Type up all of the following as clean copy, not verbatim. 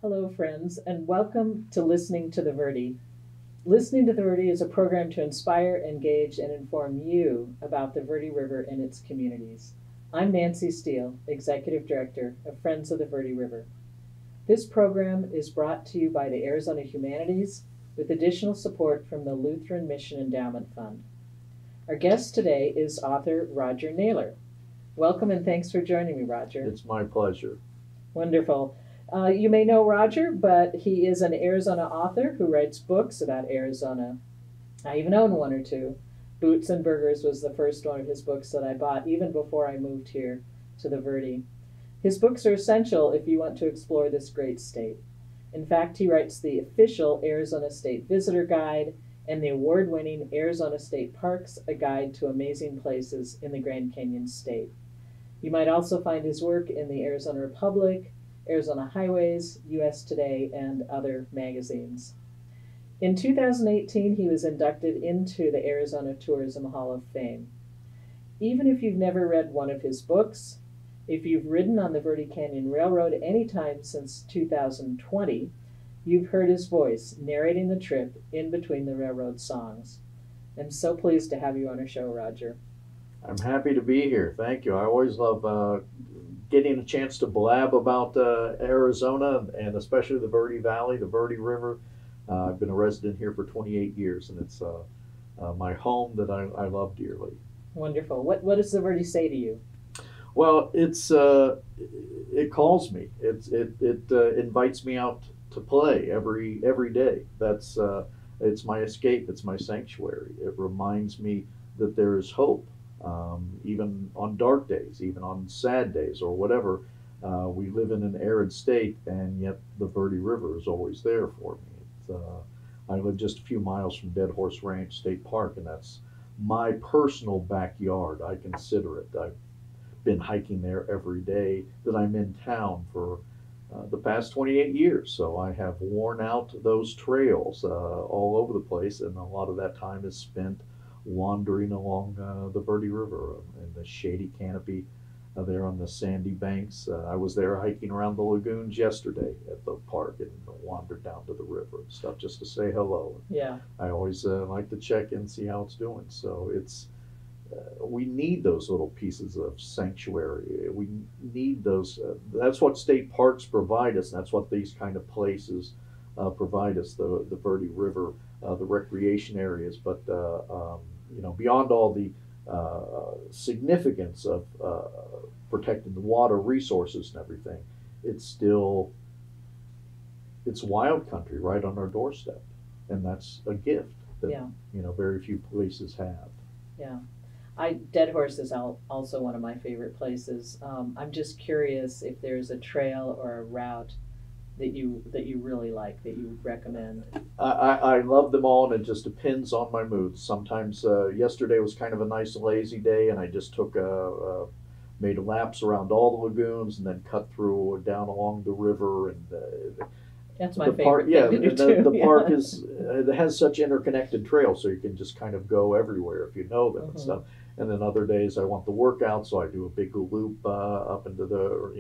Hello, friends, and welcome to Listening to the Verde. Listening to the Verde is a program to inspire, engage, and inform you about the Verde River and its communities. I'm Nancy Steele, Executive Director of Friends of the Verde River. This program is brought to you by the Arizona Humanities with additional support from the Lutheran Mission Endowment Fund. Our guest today is author Roger Naylor. Welcome and thanks for joining me, Roger. It's my pleasure. Wonderful. You may know Roger, but he is an Arizona author who writes books about Arizona. I even own one or two. Boots and Burgers was the first one of his books that I bought even before I moved here to the Verde. His books are essential if you want to explore this great state. In fact, he writes the official Arizona State Visitor Guide and the award-winning Arizona State Parks, a guide to amazing places in the Grand Canyon State. You might also find his work in the Arizona Republic, Arizona Highways, U.S. Today, and other magazines. In 2018, he was inducted into the Arizona Tourism Hall of Fame. Even if you've never read one of his books, if you've ridden on the Verde Canyon Railroad any time since 2020, you've heard his voice narrating the trip in between the railroad songs. I'm so pleased to have you on our show, Roger. I'm happy to be here. Thank you. I always love getting a chance to blab about Arizona and especially the Verde Valley, the Verde River. I've been a resident here for 28 years, and it's my home that I love dearly. Wonderful. What does the Verde say to you? Well, it calls me. It invites me out to play every day. It's my escape. It's my sanctuary. It reminds me that there is hope. Even on dark days, even on sad days or whatever, we live in an arid state, and yet the Verde River is always there for me. I live just a few miles from Dead Horse Ranch State Park, and that's my personal backyard. I consider it. I've been hiking there every day that I'm in town for the past 28 years, so I have worn out those trails all over the place, and a lot of that time is spent wandering along the Verde River in the shady canopy there on the sandy banks. I was there hiking around the lagoons yesterday at the park and wandered down to the river and stuff just to say hello. Yeah. I always like to check and see how it's doing. So we need those little pieces of sanctuary. We need those. That's what state parks provide us. That's what these kind of places provide us. The Verde River, the recreation areas, but beyond all the significance of protecting the water resources and everything, it's wild country right on our doorstep, and that's a gift that very few places have. Yeah. Dead Horse is also one of my favorite places. I'm just curious if there's a trail or a route that you really like, that you would recommend. I love them all, and it just depends on my mood. Sometimes yesterday was kind of a nice lazy day, and I just made laps around all the lagoons and then cut through down along the river. And that's my favorite thing to do too. The park it has such interconnected trails, so you can just kind of go everywhere if you know them and stuff. And then other days I want the workout, so I do a big loop up into the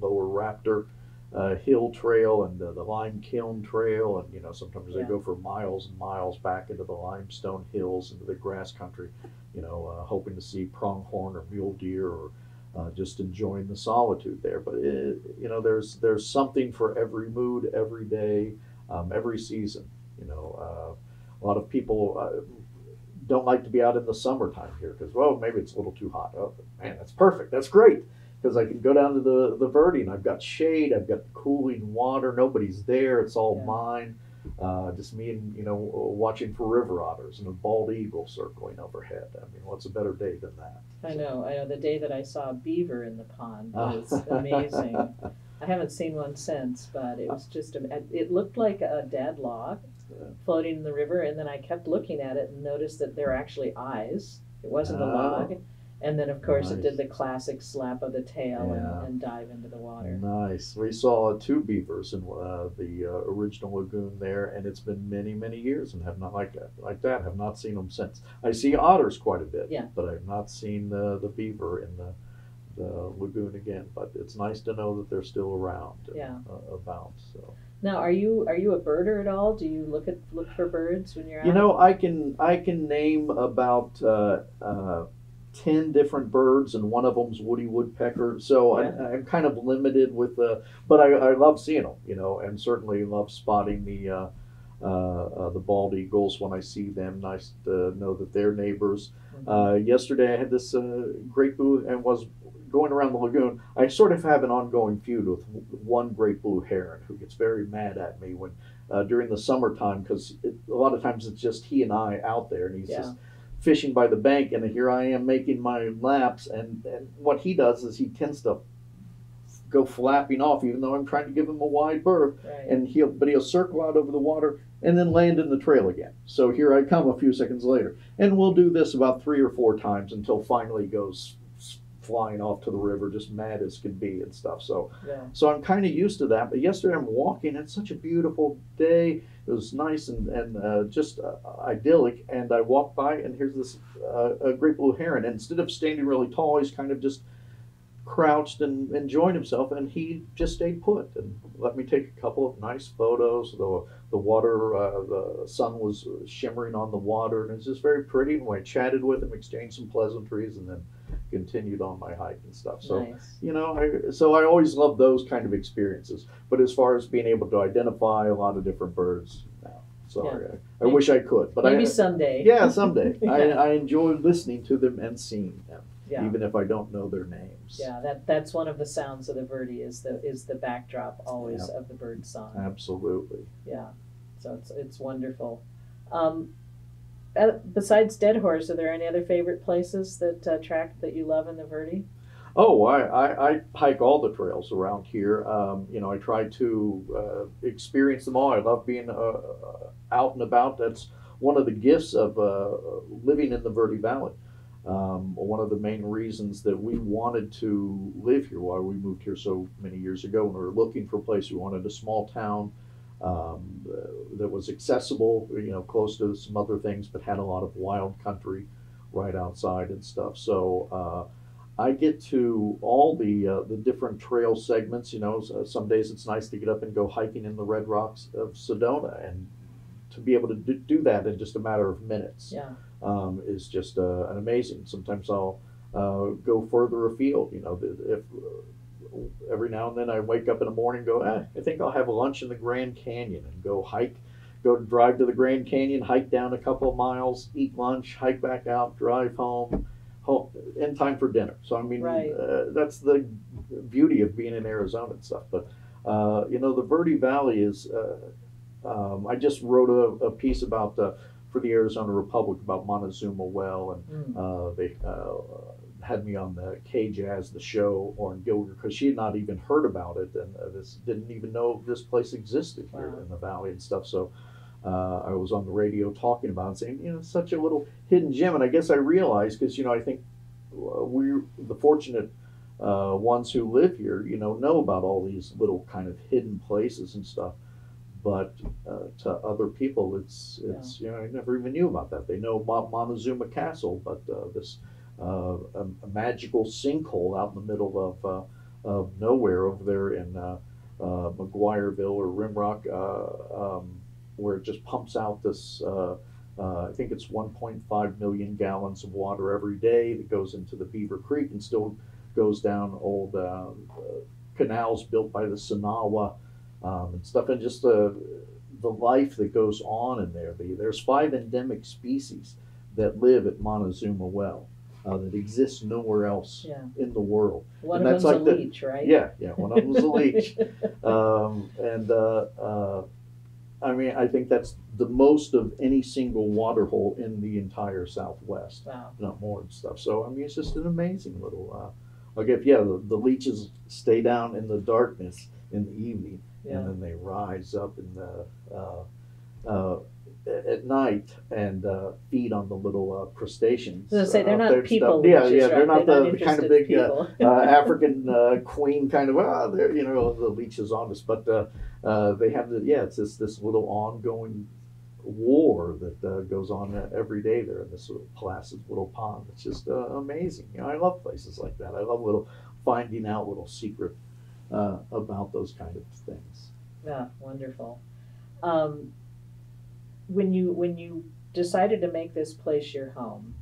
lower Raptor hill trail and the lime kiln trail, and sometimes I go for miles and miles back into the limestone hills, into the grass country, hoping to see pronghorn or mule deer, or just enjoying the solitude there. But there's something for every mood, every day, every season. A lot of people don't like to be out in the summertime here because, well, maybe it's a little too hot. Oh, man, that's perfect. That's great. Because I can go down to the Verde and I've got shade, I've got cooling water, nobody's there, it's all mine. Just me and, watching for river otters and a bald eagle circling overhead. I mean, what's a better day than that? I know. The day that I saw a beaver in the pond was amazing. I haven't seen one since, but it was just, it looked like a dead log floating in the river, and then I kept looking at it and noticed that there are actually eyes. It wasn't a log. And then, of course, it Nice. did the classic slap of the tail Yeah. and dive into the water. Nice. We saw two beavers in the original lagoon there, and it's been many, many years, and have not like that. Have not seen them since. I see otters quite a bit, Yeah. but I've not seen the beaver in the lagoon again. But it's nice to know that they're still around, and, Yeah. about. So. Now, are you a birder at all? Do you look for birds when you're out? You know, I can name about 10 different birds, and one of them's woody woodpecker. So Yeah. I'm kind of limited with but I love seeing them, and certainly love spotting the bald eagles when I see them. Nice to know that they're neighbors. Yesterday I had this great blue and was going around the lagoon. I sort of have an ongoing feud with one great blue heron who gets very mad at me when during the summertime, because a lot of times it's just he and I out there, and he's Yeah. just fishing by the bank, and here I am making my laps, and what he does is he tends to go flapping off, even though I'm trying to give him a wide berth, Right. and he'll circle out over the water and then land in the trail again. So here I come a few seconds later, and we'll do this about 3 or 4 times until finally he goes flying off to the river, just mad as can be and stuff. So Yeah. so I'm kind of used to that. But yesterday I'm walking. It's such a beautiful day. It was nice and just idyllic. And I walked by, and here's this a great blue heron. And instead of standing really tall, he's kind of just crouched and enjoying himself. And he just stayed put and let me take a couple of nice photos. The water, the sun was shimmering on the water, and it's just very pretty. And I chatted with him, exchanged some pleasantries, and then continued on my hike and stuff. So, Nice. so I always love those kind of experiences. But as far as being able to identify a lot of different birds, no, sorry, I wish I could. But Maybe someday. Yeah, someday. Yeah. I enjoy listening to them and seeing them, Yeah. even if I don't know their names. Yeah, that's one of the sounds of the Verde is the backdrop always Yeah. of the bird song. Absolutely. Yeah, so it's wonderful. Besides Dead Horse, are there any other favorite places that you love in the Verde? Oh, I hike all the trails around here. I try to experience them all. I love being out and about. That's one of the gifts of living in the Verde Valley. One of the main reasons that we wanted to live here, why we moved here so many years ago, when we were looking for a place, we wanted a small town that was accessible, close to some other things, but had a lot of wild country right outside and stuff. So I get to all the different trail segments. Some days it's nice to get up and go hiking in the Red Rocks of Sedona, and to be able to do that in just a matter of minutes. Yeah. Is just an amazing. Sometimes I'll go further afield. If every now and then I wake up in the morning and go, I think I'll have lunch in the Grand Canyon and go drive to the Grand Canyon, hike down a couple of miles, eat lunch, hike back out, drive home in time for dinner. So I mean, Right. That's the beauty of being in Arizona and stuff. But the Verde Valley is. I just wrote a piece about for the Arizona Republic about Montezuma Well, and they had me on the K-Jazz, the show, Lauren Gilger, because she had not even heard about it, and didn't even know this place existed here Wow. in the valley and stuff. So I was on the radio talking about it, saying, it's such a little hidden gem. And I guess I realized, because I think we're the fortunate ones who live here, know about all these little kind of hidden places and stuff. But to other people, it's I never even knew about that. They know about Montezuma Castle, but this a magical sinkhole out in the middle of nowhere over there in McGuireville or Rimrock, where it just pumps out this. I think it's 1.5 million gallons of water every day that goes into the Beaver Creek and still goes down old canals built by the Sinawa. And stuff, and just the life that goes on in there. There's 5 endemic species that live at Montezuma Well that exist nowhere else in the world. One and of that's them's like a leech, right? Yeah, one of them's a leech. I mean, I think that's the most of any single water hole in the entire Southwest. Wow. Not more and stuff. So I mean, it's just an amazing little. The leeches stay down in the darkness in the evening. Yeah. And then they rise up in the at night and feed on the little crustaceans. I was gonna say they're not there and people stuff. Yeah, leeches, yeah, right? they're not They're not the kind of interested big people. African queen kind of. They're the leeches on us, but they have it's this little ongoing war that goes on every day there in this little placid little pond. It's just amazing. I love places like that. I love finding out little secret about those kind of things. Yeah, wonderful. Um, when you decided to make this place your home,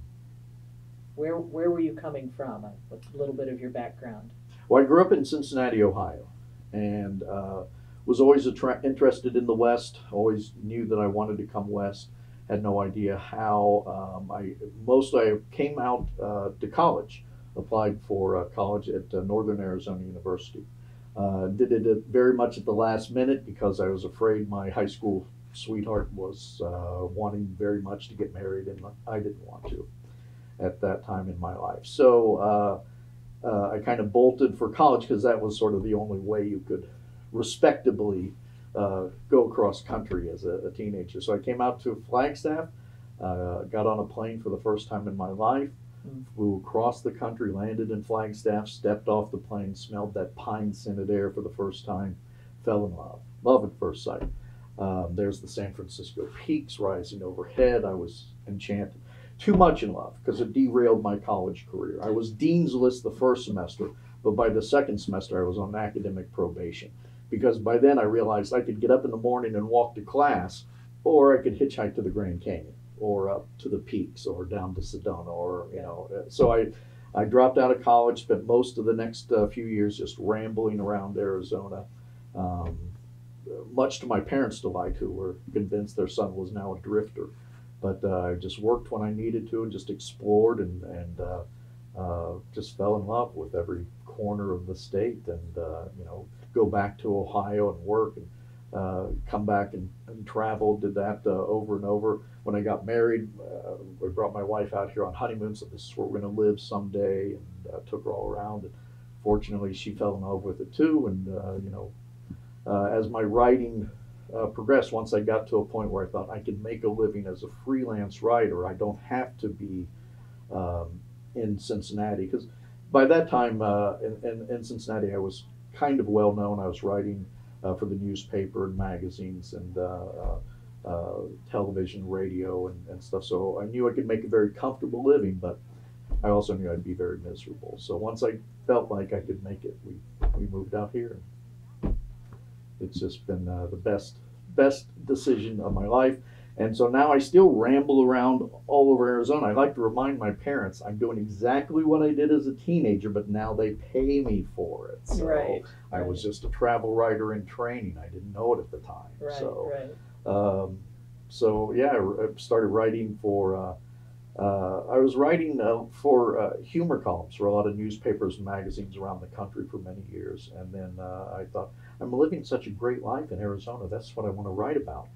where were you coming from? A little bit of your background. Well, I grew up in Cincinnati, Ohio, and was always interested in the West. Always knew that I wanted to come west. Had no idea how. I came out to college, applied for college at Northern Arizona University. Did it very much at the last minute because I was afraid my high school sweetheart was wanting very much to get married, and I didn't want to at that time in my life. So I kind of bolted for college because that was sort of the only way you could respectably go across country as a teenager. So I came out to Flagstaff, got on a plane for the first time in my life, flew across the country, landed in Flagstaff, stepped off the plane, smelled that pine scented air for the first time, fell in love. Love at first sight. There's the San Francisco peaks rising overhead. I was enchanted. Too much in love because it derailed my college career. I was dean's list the first semester, but by the second semester I was on academic probation because by then I realized I could get up in the morning and walk to class, or I could hitchhike to the Grand Canyon or up to the peaks or down to Sedona So I dropped out of college, spent most of the next few years just rambling around Arizona. Much to my parents' delight, who were convinced their son was now a drifter. But I just worked when I needed to and just explored and just fell in love with every corner of the state and, go back to Ohio and work and come back and travel, did that over and over. When I got married, I brought my wife out here on honeymoon, so this is where we're going to live someday, and took her all around. And fortunately, she fell in love with it too. And, as my writing progressed, once I got to a point where I thought I could make a living as a freelance writer, I don't have to be in Cincinnati. Because by that time in Cincinnati, I was kind of well known. I was writing for the newspaper and magazines and television, radio, and stuff. So I knew I could make a very comfortable living, but I also knew I'd be very miserable. So once I felt like I could make it, we moved out here. It's just been the best decision of my life. And so now I still ramble around all over Arizona. I like to remind my parents I'm doing exactly what I did as a teenager, but now they pay me for it. So Right. I was just a travel writer in training. I didn't know it at the time. Right. So, Right. I started writing for. I was writing for humor columns for a lot of newspapers and magazines around the country for many years, and then I thought, I'm living such a great life in Arizona. That's what I want to write about.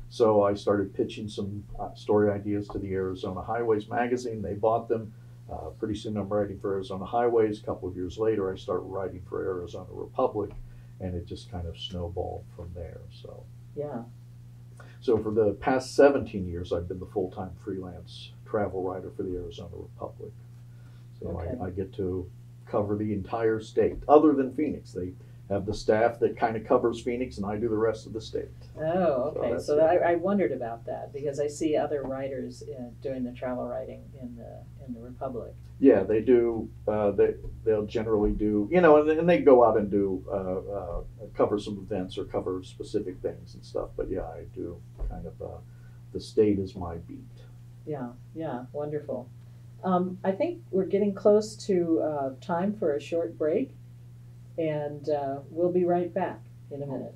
So I started pitching some story ideas to the Arizona Highways magazine. They bought them. Pretty soon I'm writing for Arizona Highways. A couple of years later, I started writing for Arizona Republic, and it just kind of snowballed from there. Yeah. So for the past 17 years, I've been the full-time freelance travel writer for the Arizona Republic. So Okay. I get to cover the entire state, other than Phoenix. They have the staff that kind of covers Phoenix, and I do the rest of the state. Oh, So okay. that's So, it. I wondered about that because I see other writers doing the travel writing in the Republic. Yeah, they do. They'll generally do, and they go out and do cover some events or cover specific things and stuff. But yeah, I do kind of the state is my beat. Yeah. Yeah. Wonderful. I think we're getting close to time for a short break, and we'll be right back in a minute.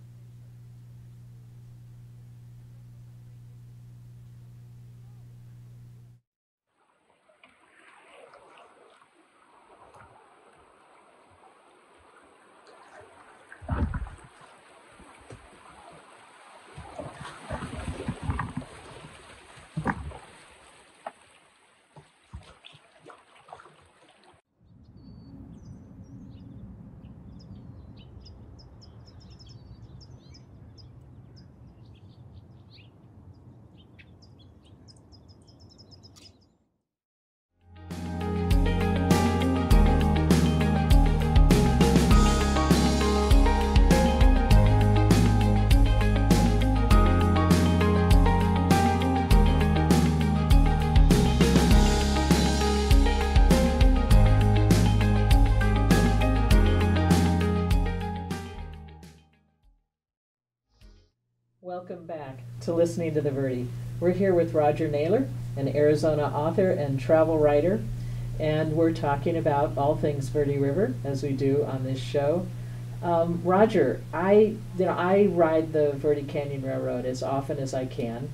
Welcome back to Listening to the Verde. We're here with Roger Naylor, an Arizona author and travel writer, and we're talking about all things Verde River, as we do on this show. Roger, I ride the Verde Canyon Railroad as often as I can.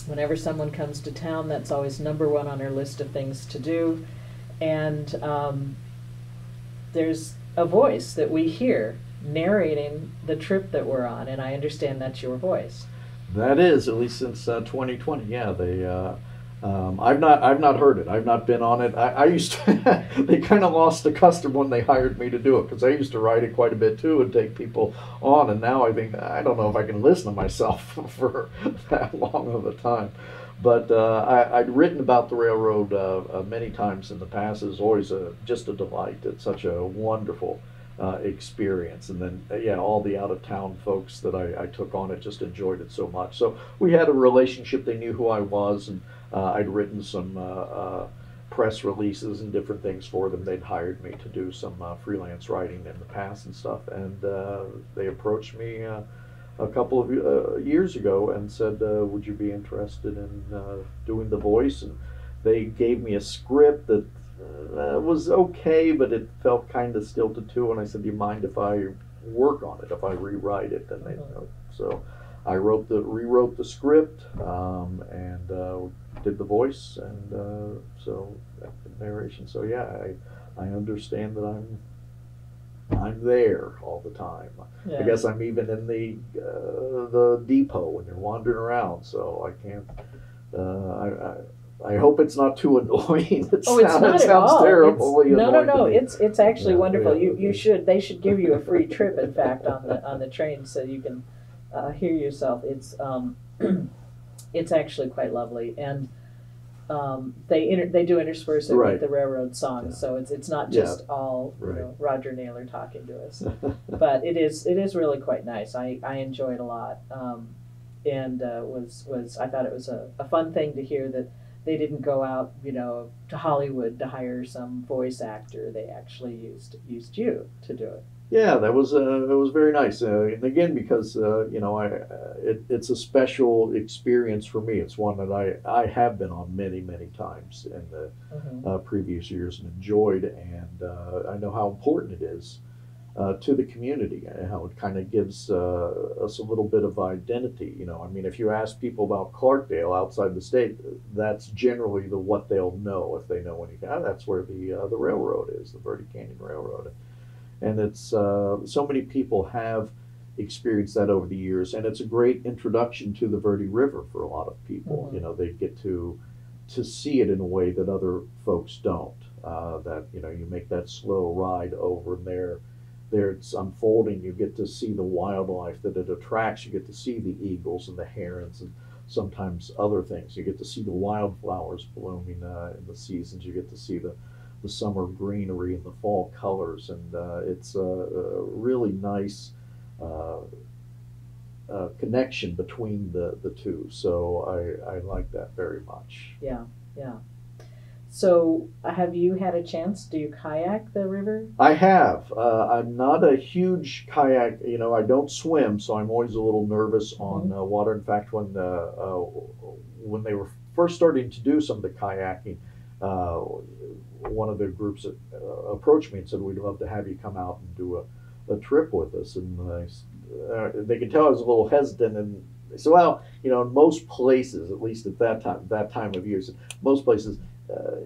Whenever someone comes to town, that's always number one on our list of things to do. And there's a voice that we hear narrating the trip that we're on, and I understand that's your voice. That is, at least since 2020. Yeah, I've not heard it. I've not been on it. I used to. They kind of lost the custom when they hired me to do it, because I used to ride it quite a bit too and take people on. And now I don't know if I can listen to myself for that long of a time. But I'd written about the railroad many times in the past. It's always just a delight. It's such a wonderful experience. And then, all the out-of-town folks that I took on it just enjoyed it so much. So we had a relationship. They knew who I was, and I'd written some press releases and different things for them. They'd hired me to do some freelance writing in the past and stuff. And they approached me a couple of years ago and said, would you be interested in doing the voice? And they gave me a script that was okay, but it felt kind of stilted too. And I said, do you mind if I work on it, if I rewrite it? And so I rewrote the script and did the voice, and so the narration. So I understand that I'm there all the time. Yeah. I guess I'm even in the depot when you're wandering around. So I can't. I hope it's not too annoying. It's not at all. Terrible. No. It's actually wonderful. They should give you a free trip, in fact, on the train, so you can hear yourself. It's actually quite lovely, and they do intersperse it with the railroad songs, so it's not just all Roger Naylor talking to us, but it is really quite nice. I enjoy it a lot, and I thought it was a fun thing to hear that they didn't go out to Hollywood to hire some voice actor. They actually used you to do it. Yeah, it was very nice, and again, because it's a special experience for me. It's one that I have been on many times in the previous years and enjoyed, and I know how important it is to the community, and how it kind of gives us a little bit of identity. I mean, if you ask people about Clarkdale outside the state, that's generally what they'll know if they know that's where the railroad is, the Verde Canyon Railroad. And it's so many people have experienced that over the years, and it's a great introduction to the Verde River for a lot of people. They get to see it in a way that other folks don't. That you make that slow ride over, and there it's unfolding. You get to see the wildlife that it attracts. You get to see the eagles and the herons and sometimes other things. You get to see the wildflowers blooming in the seasons. You get to see the summer greenery and the fall colors, and it's a really nice connection between the two. So I like that very much. Yeah. So have you had a chance? Do you kayak the river? I have. I'm not a huge kayak. I don't swim, so I'm always a little nervous on water. In fact, when they were first starting to do some of the kayaking, one of the groups approached me and said, we'd love to have you come out and do a trip with us. And they could tell I was a little hesitant, and they said, well, in most places, at least at that time of year, most places,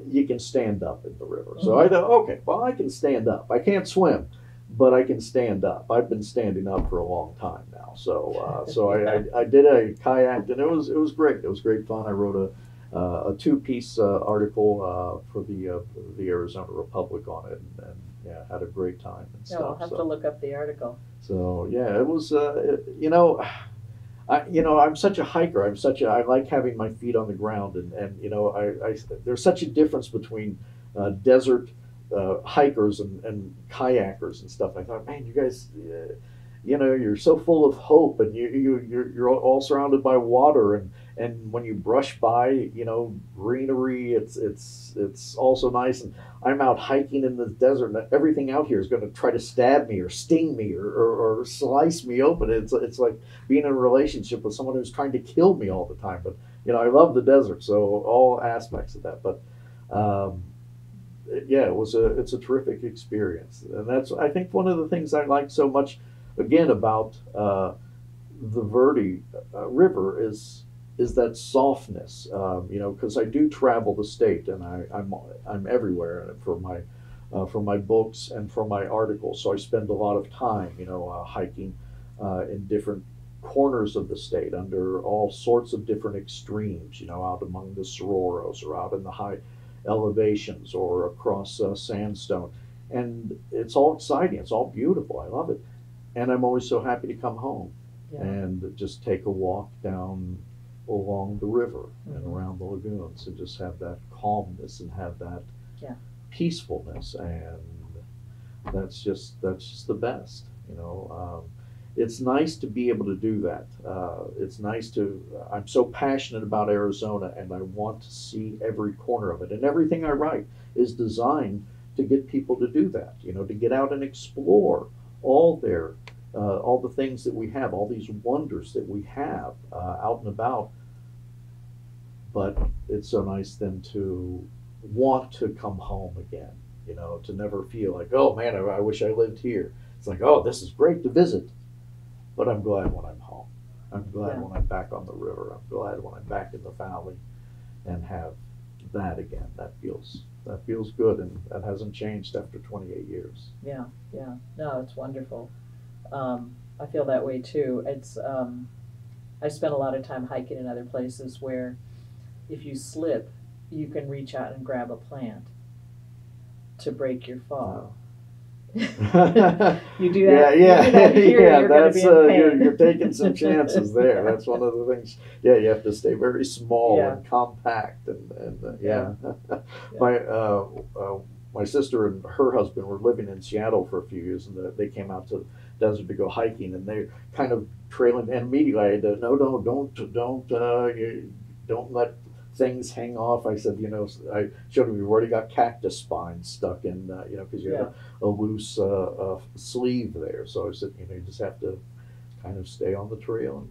you can stand up in the river. So I thought, okay, well, I can stand up. I can't swim, but I can stand up. I've been standing up for a long time now. So I did a kayak, and it was great. It was great fun. I wrote a two-piece article for the Arizona Republic on it, and had a great time and stuff. I'll have to look up the article. So it was I'm such a hiker. I like having my feet on the ground, and there's such a difference between desert hikers and kayakers and stuff. I thought, man, you guys, you're so full of hope, and you're all surrounded by water, and when you brush by, greenery, it's also nice. And I'm out hiking in the desert, and everything out here is going to try to stab me or sting me or slice me open. It's like being in a relationship with someone who's trying to kill me all the time. But I love the desert, so all aspects of that. But yeah, it's a terrific experience, and that's, I think, one of the things I like so much again about the Verde River is that softness. Because I do travel the state, and I'm everywhere for my books and for my articles. So I spend a lot of time, hiking in different corners of the state under all sorts of different extremes. Out among the Sororos or out in the high elevations or across sandstone, and it's all exciting. It's all beautiful. I love it, and I'm always so happy to come home and just take a walk down along the river and around the lagoons and just have that calmness and have that peacefulness, and that's just the best. It's nice to be able to do that. It's nice to. I'm so passionate about Arizona, and I want to see every corner of it. And everything I write is designed to get people to do that. To get out and explore all the things that we have, all these wonders that we have out and about. But it's so nice then to want to come home again. To never feel like, oh man, I wish I lived here. It's like, oh, this is great to visit, but I'm glad when I'm home. I'm glad when I'm back on the river. I'm glad when I'm back in the valley and have that again. That feels good, and that hasn't changed after 28 years. Yeah, yeah. No, it's wonderful. I feel that way too. It's I spent a lot of time hiking in other places where if you slip, you can reach out and grab a plant to break your fall. You do that. Yeah. You're That's you're pain. taking some chances there. That's one of the things. Yeah, you have to stay very small and compact, and yeah. My my sister and her husband were living in Seattle for a few years, and they came out to the desert to go hiking, and they kind of trailing. And immediately I had to, no, don't let things hang off. I said, I showed him, you've already got cactus spines stuck in, because you have a loose sleeve there. So I said, you just have to kind of stay on the trail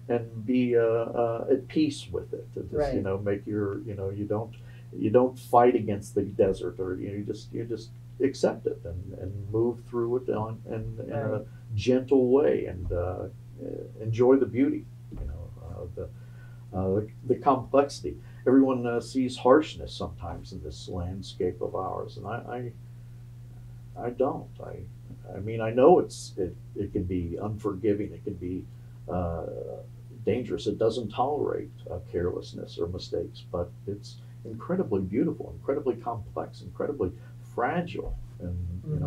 and be at peace with it. And just, make your, you don't fight against the desert, or you just accept it and move through it in a gentle way, and enjoy the beauty, the complexity. Everyone sees harshness sometimes in this landscape of ours, and I don't. I mean, I know it can be unforgiving. It can be dangerous. It doesn't tolerate carelessness or mistakes, but it's incredibly beautiful, incredibly complex, incredibly fragile, and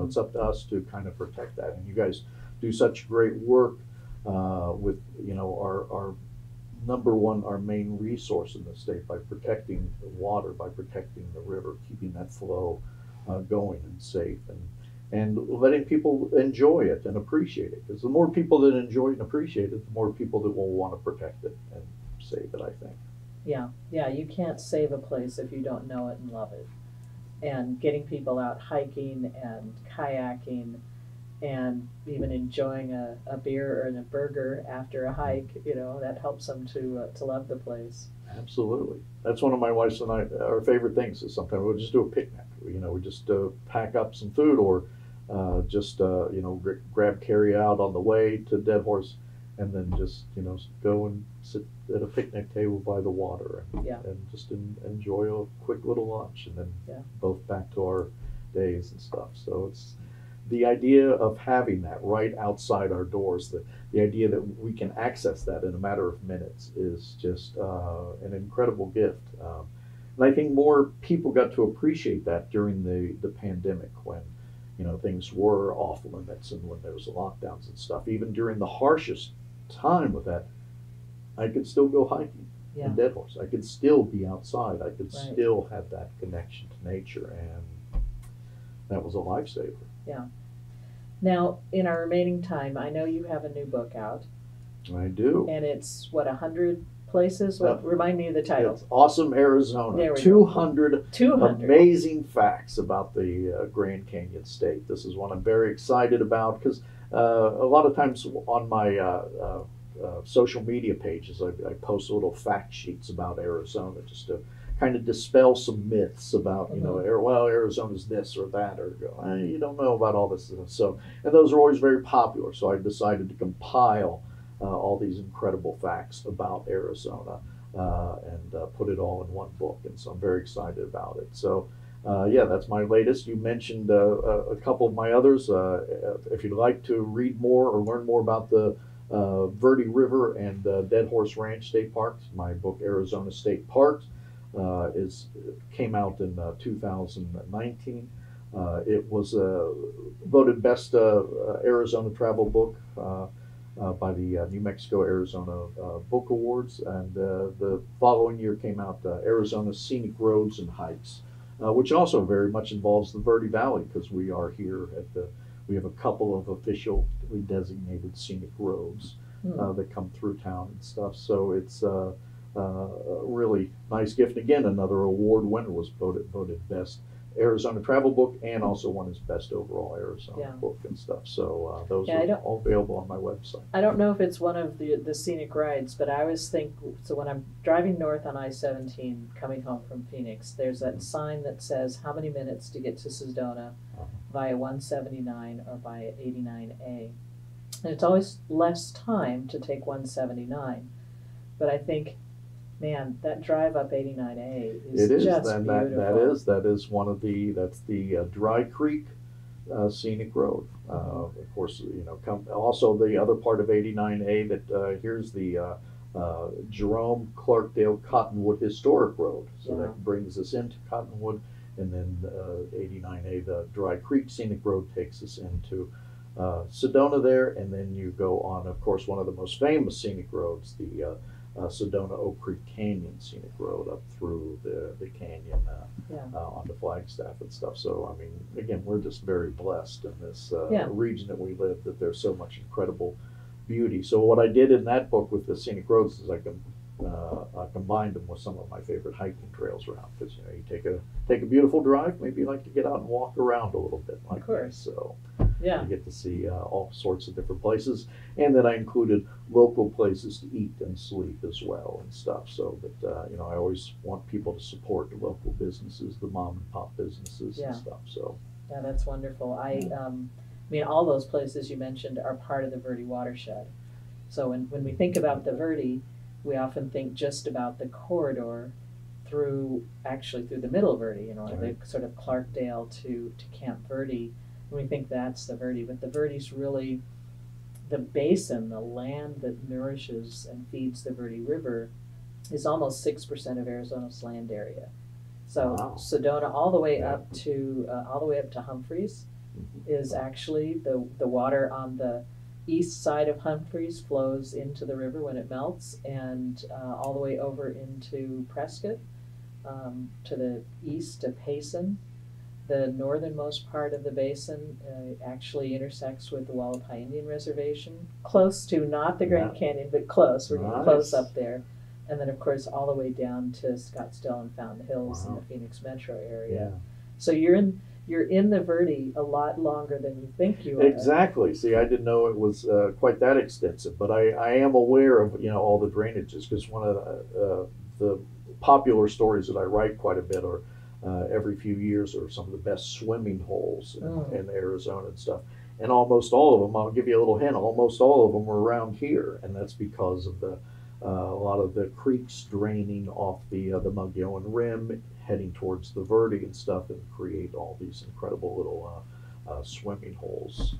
it's up to us to kind of protect that. And you guys do such great work with our number one, our main resource in the state, by protecting the water, by protecting the river, keeping that flow going and safe, and letting people enjoy it and appreciate it. Because the more people that enjoy it and appreciate it, the more people that will want to protect it and save it, I think. Yeah, you can't save a place if you don't know it and love it. And getting people out hiking and kayaking and even enjoying a beer or a burger after a hike, that helps them to love the place. Absolutely. That's one of my wife's and our favorite things is sometimes we'll just do a picnic. We just pack up some food, or just grab carry out on the way to Dead Horse, and then just go and sit at a picnic table by the water and just enjoy a quick little lunch, and then both back to our days and stuff. So it's the idea of having that right outside our doors, the idea that we can access that in a matter of minutes is just an incredible gift. And I think more people got to appreciate that during the pandemic, when things were off limits and when there was lockdowns and stuff. Even during the harshest time with that, I could still go hiking in Dead Horse. I could still be outside. I could still have that connection to nature, and that was a lifesaver. Yeah. Now, in our remaining time, I know you have a new book out, I do. And it's, what, 100 places? What? Remind me of the title. It's Awesome Arizona. There we 200 200. amazing facts about the Grand Canyon State. This is one I'm very excited about because a lot of times on my social media pages, I post little fact sheets about Arizona just to kind of dispel some myths about, you know, well, Arizona's this or that, or you don't know about all this stuff. So, and those are always very popular. So I decided to compile all these incredible facts about Arizona and put it all in one book. And so I'm very excited about it. So, yeah, that's my latest. You mentioned a couple of my others. If you'd like to read more or learn more about the Verde River and Dead Horse Ranch State Parks, my book Arizona State Parks came out in 2019. It was voted best Arizona travel book by the New Mexico Arizona Book Awards, and the following year came out Arizona Scenic Roads and Hikes, which also very much involves the Verde Valley because we are here we have a couple of officially designated scenic roads that come through town and stuff. So it's a really nice gift. Again, another award winner was voted best Arizona travel book and also won as best overall Arizona book and stuff. So those are all available on my website. I don't know if it's one of the scenic rides, but I always think, so when I'm driving north on I-17 coming home from Phoenix, there's that sign that says how many minutes to get to Sedona via 179 or via 89A. And it's always less time to take 179. But I think, man, that drive up 89A is just beautiful. That is one of that's the Dry Creek scenic road. Of course, you know, also the other part of 89A that here's the Jerome Clarkdale Cottonwood Historic Road. So that brings us into Cottonwood, and then 89A, the Dry Creek Scenic Road, takes us into Sedona there, and then you go on, of course, one of the most famous scenic roads, the Sedona Oak Creek Canyon Scenic Road up through the canyon onto Flagstaff and stuff. So, I mean, again, we're just very blessed in this region that we live, that there's so much incredible beauty. So what I did in that book with the scenic roads is I combined them with some of my favorite hiking trails around, because, you know, you take a beautiful drive, maybe you like to get out and walk around a little bit like this. So you get to see all sorts of different places, and then I included local places to eat and sleep as well and stuff, so that you know, I always want people to support the local businesses, the mom and pop businesses and stuff. So yeah, that's wonderful. I mean, all those places you mentioned are part of the Verde watershed. So when we think about the Verde, we often think just about the corridor through the middle Verde, you know, the sort of Clarkdale to Camp Verde. And we think that's the Verde, but the Verde's really the basin, the land that nourishes and feeds the Verde River is almost 6% of Arizona's land area. So Sedona all the way up to Humphreys is actually the water on the east side of Humphreys flows into the river when it melts, and all the way over into Prescott, to the east to Payson. The northernmost part of the basin actually intersects with the Wallapai Indian Reservation, close to, not the Grand Canyon, but close. We're getting close up there. And then, of course, all the way down to Scottsdale and Fountain Hills in the Phoenix metro area. So you're in the Verde a lot longer than you think you are. Exactly. See, I didn't know it was quite that extensive, but I am aware of, you know, all the drainages, because one of the popular stories that I write quite a bit are every few years are some of the best swimming holes in Arizona and stuff. And almost all of them, I'll give you a little hint, almost all of them are around here, and that's because of a lot of the creeks draining off the Mogollon Rim, heading towards the Verde and stuff, and create all these incredible little swimming holes.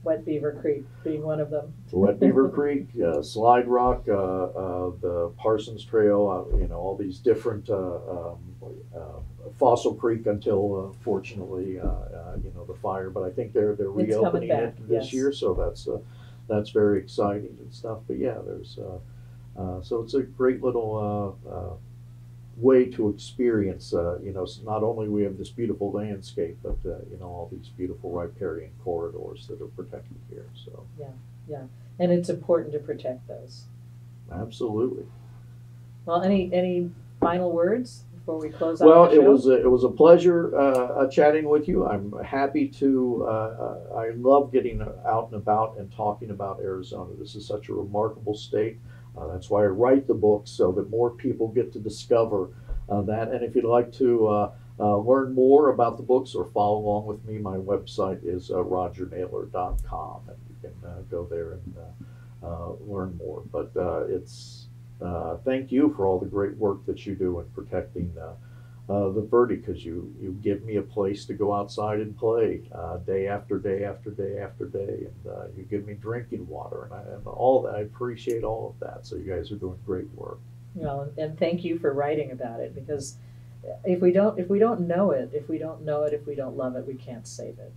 Wet Beaver Creek being one of them. Wet Beaver Creek, Slide Rock, the Parsons Trail, you know, all these different, Fossil Creek until, fortunately, you know, the fire. But I think they're reopening it this year, so that's very exciting and stuff. But yeah, there's so it's a great little way to experience, you know, not only we have this beautiful landscape, but you know, all these beautiful riparian corridors that are protected here. So And it's important to protect those. Absolutely. Well, any final words before we close out Well, the show? it was a pleasure chatting with you. I'm happy to. I love getting out and about and talking about Arizona. This is such a remarkable state. That's why I write the books, so that more people get to discover that. And if you'd like to learn more about the books or follow along with me, my website is rogernaylor.com, and you can go there and learn more. But thank you for all the great work that you do in protecting the Verde, because you give me a place to go outside and play day after day after day after day, and you give me drinking water, and all that. I appreciate all of that. So you guys are doing great work. Well, and thank you for writing about it, because if we don't know it, if we don't love it, we can't save it.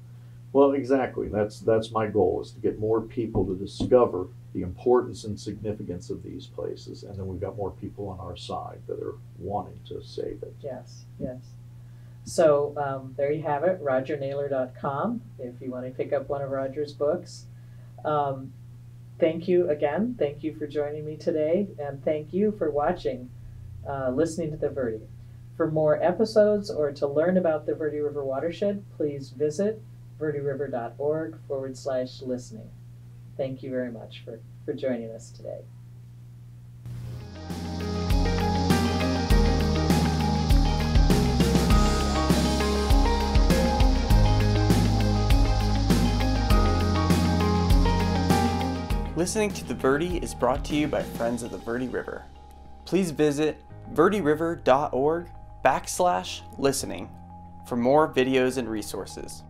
Well, exactly. That's my goal, is to get more people to discover the importance and significance of these places, and then we've got more people on our side that are wanting to save it. Yes, yes. So there you have it, rogernaylor.com, if you want to pick up one of Roger's books. Thank you again. Thank you for joining me today, and thank you for watching, listening to the Verde. For more episodes or to learn about the Verde River watershed, please visit verderiver.org/listening. Thank you very much for joining us today. Listening to the Verde is brought to you by Friends of the Verde River. Please visit verderiver.org/listening for more videos and resources.